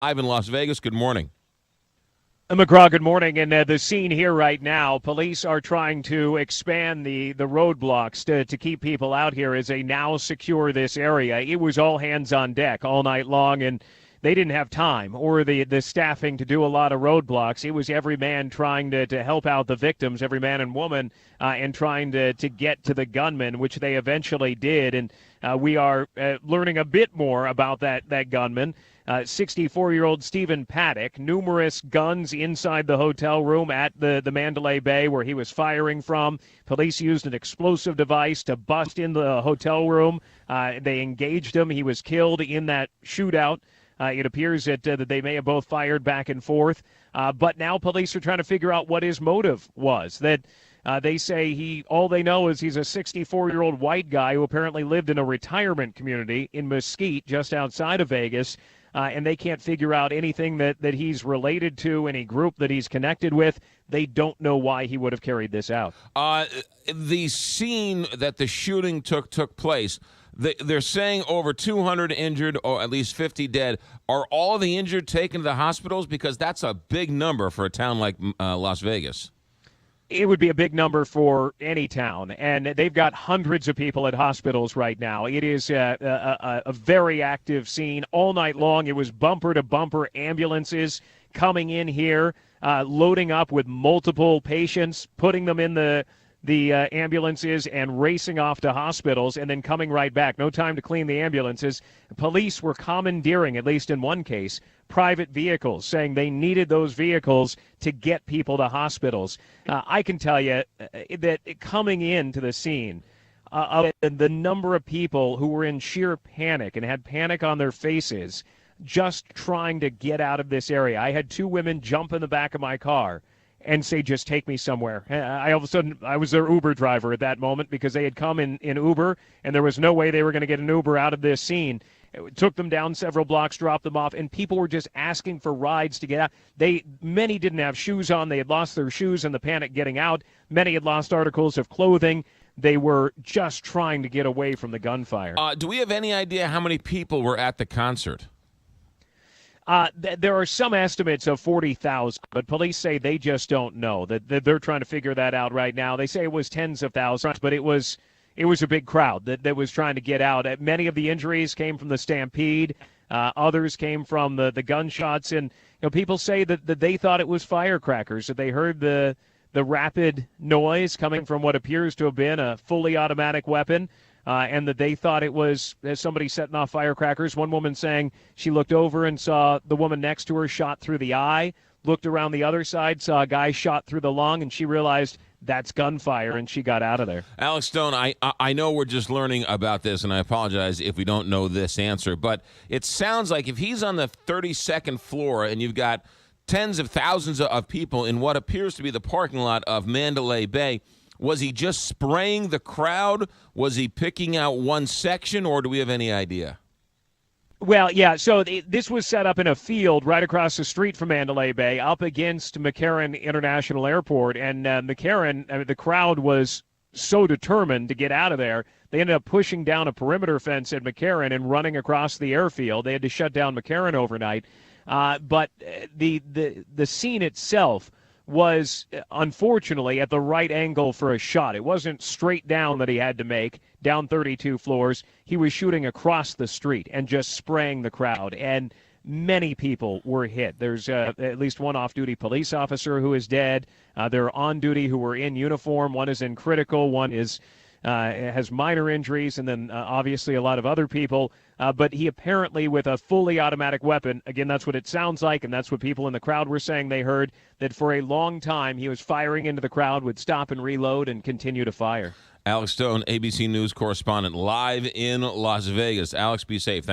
Live in Las Vegas. Good morning. McGraw, good morning. And the scene here right now, police are trying to expand the roadblocks to keep people out here as they now secure this area. It was all hands on deck all night long, and they didn't have time or the staffing to do a lot of roadblocks. It was every man trying to help out the victims, every man and woman, and trying to get to the gunman, which they eventually did. And we are learning a bit more about that gunman. 64-year-old Stephen Paddock, numerous guns inside the hotel room at the Mandalay Bay where he was firing from. Police used an explosive device to bust into the hotel room. They engaged him. He was killed in that shootout. It appears that they may have both fired back and forth. But now police are trying to figure out what his motive was. That they say all they know is he's a 64-year-old white guy who apparently lived in a retirement community in Mesquite, just outside of Vegas. And they can't figure out anything that he's related to, any group that he's connected with. They don't know why he would have carried this out. The scene that the shooting took place, they're saying over 200 injured or at least 50 dead. Are all of the injured taken to the hospitals? Because that's a big number for a town like Las Vegas. It would be a big number for any town, and they've got hundreds of people at hospitals right now. It is a very active scene all night long. It was bumper-to-bumper ambulances coming in here, loading up with multiple patients, putting them in the ambulances and racing off to hospitals and then coming right back. No time to clean the ambulances. Police were commandeering, at least in one case, private vehicles, saying they needed those vehicles to get people to hospitals. I can tell you that coming into the scene, the number of people who were in sheer panic and had panic on their faces just trying to get out of this area. I had two women jump in the back of my car and say, just take me somewhere. All of a sudden, I was their Uber driver at that moment because they had come in Uber, and there was no way they were going to get an Uber out of this scene. It took them down several blocks, dropped them off, and people were just asking for rides to get out. Many didn't have shoes on. They had lost their shoes in the panic getting out. Many had lost articles of clothing. They were just trying to get away from the gunfire. Do we have any idea how many people were at the concert? There are some estimates of 40,000, but police say they just don't know. That they're trying to figure that out right now. They say it was tens of thousands, but it was a big crowd that was trying to get out. Many of the injuries came from the stampede. Others came from the gunshots. And people say that they thought it was firecrackers, that they heard the rapid noise coming from what appears to have been a fully automatic weapon. And that they thought it was somebody setting off firecrackers. One woman saying she looked over and saw the woman next to her shot through the eye, looked around the other side, saw a guy shot through the lung, and she realized that's gunfire, and she got out of there. Alex Stone, I know we're just learning about this, and I apologize if we don't know this answer, but it sounds like if he's on the 32nd floor and you've got tens of thousands of people in what appears to be the parking lot of Mandalay Bay, was he just spraying the crowd? Was he picking out one section, or do we have any idea? Well, yeah, so this was set up in a field right across the street from Mandalay Bay, up against McCarran International Airport. And McCarran, the crowd was so determined to get out of there, they ended up pushing down a perimeter fence at McCarran and running across the airfield. They had to shut down McCarran overnight. But the scene itself was unfortunately at the right angle for a shot. It wasn't straight down that he had to make, down 32 floors. He was shooting across the street and just spraying the crowd, and many people were hit. There's at least one off-duty police officer who is dead. There are on-duty who were in uniform. One is in critical, one is has minor injuries, and then obviously a lot of other people. But he apparently, with a fully automatic weapon, again, that's what it sounds like, and that's what people in the crowd were saying they heard, that for a long time he was firing into the crowd, would stop and reload and continue to fire. Alex Stone, ABC News correspondent, live in Las Vegas. Alex, be safe.